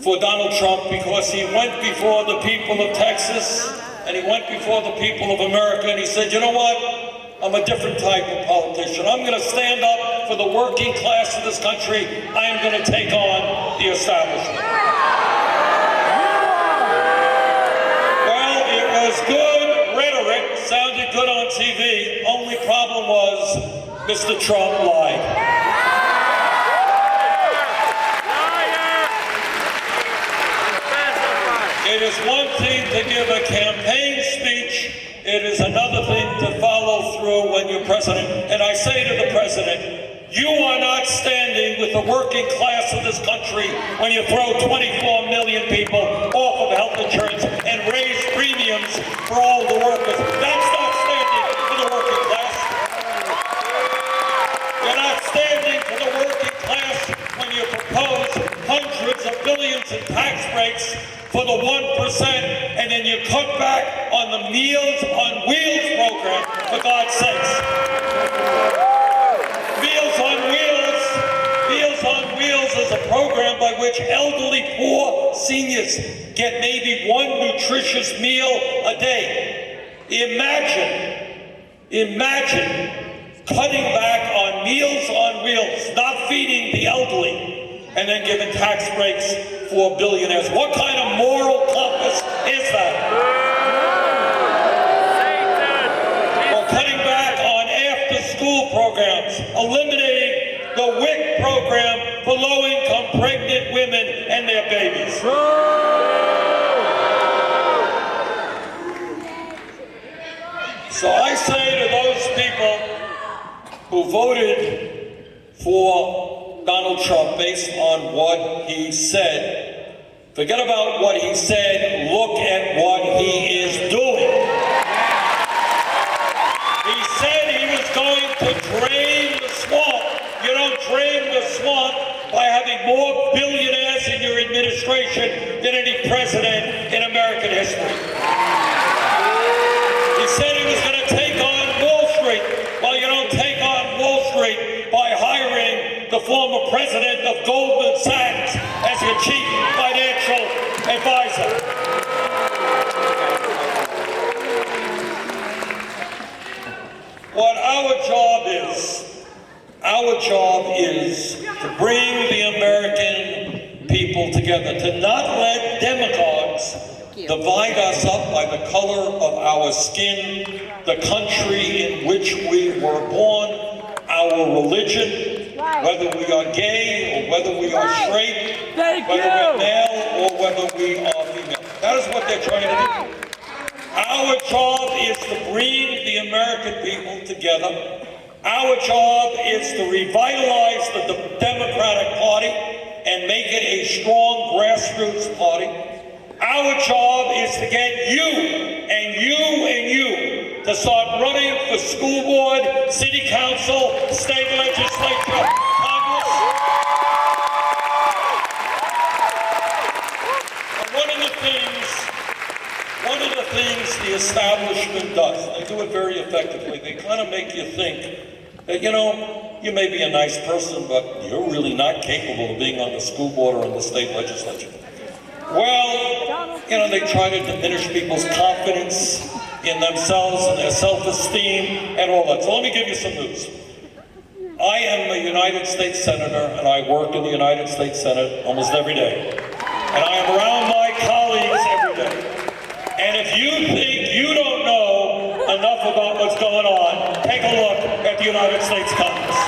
for Donald Trump because he went before the people of Texas and he went before the people of America and he said, you know what? I'm a different type of politician. I'm going to stand up for the working class of this country. I am going to take on the establishment. Well, it was good rhetoric, sounded good on TV. Only problem was Mr. Trump lied. It is one thing to give a campaign speech. It is another thing to follow through when you're president. And I say to the president, you are not standing with the working class of this country when you throw 24 million people off of health insurance and raise premiums for all the workers. That's not standing for the working class. You're not standing for the working class when you propose hundreds of billions in tax breaks for the 1%, and then you cut back on the Meals on Wheels program, for God's sakes. Meals on Wheels is a program by which elderly, poor seniors get maybe one nutritious meal a day. Imagine cutting back on Meals on Wheels, not feeding the elderly, and then giving tax breaks for billionaires. What kind of moral compass is that? Or cutting back on after-school programs, eliminating the WIC program for low-income pregnant women and their babies. So I say to those people who voted for Donald Trump based on what he said, forget about what he said, look at what he is doing. He said he was going to drain the swamp. You don't drain the swamp by having more billionaires in your administration than any president in American history. He said he was going to take on Wall Street. Well, you don't take on Wall Street by hiring the former president of Goldman Sachs as your chief financial advisor. What our job is to bring the American people together, to not let demagogues divide us up by the color of our skin, the country in which we were born, our religion, whether we are gay or whether we are straight, whether we're male or whether we are female. That is what they're trying to do. Our job is to bring the American people together. Our job is to revitalize the Democratic Party and make it a strong grassroots party. Our job is to get you and you and you to start running for school board, city council, state legislature, Congress. And one of the things the establishment does, and they do it very effectively, they kind of make you think that, you know, you may be a nice person, but you're really not capable of being on the school board or in the state legislature. Well, you know, they try to diminish people's confidence in themselves and their self-esteem and all that. So let me give you some news. I am a United States Senator, and I work in the United States Senate almost every day. And I am around my colleagues every day. And if you think you don't know enough about what's going on, take a look at the United States Congress.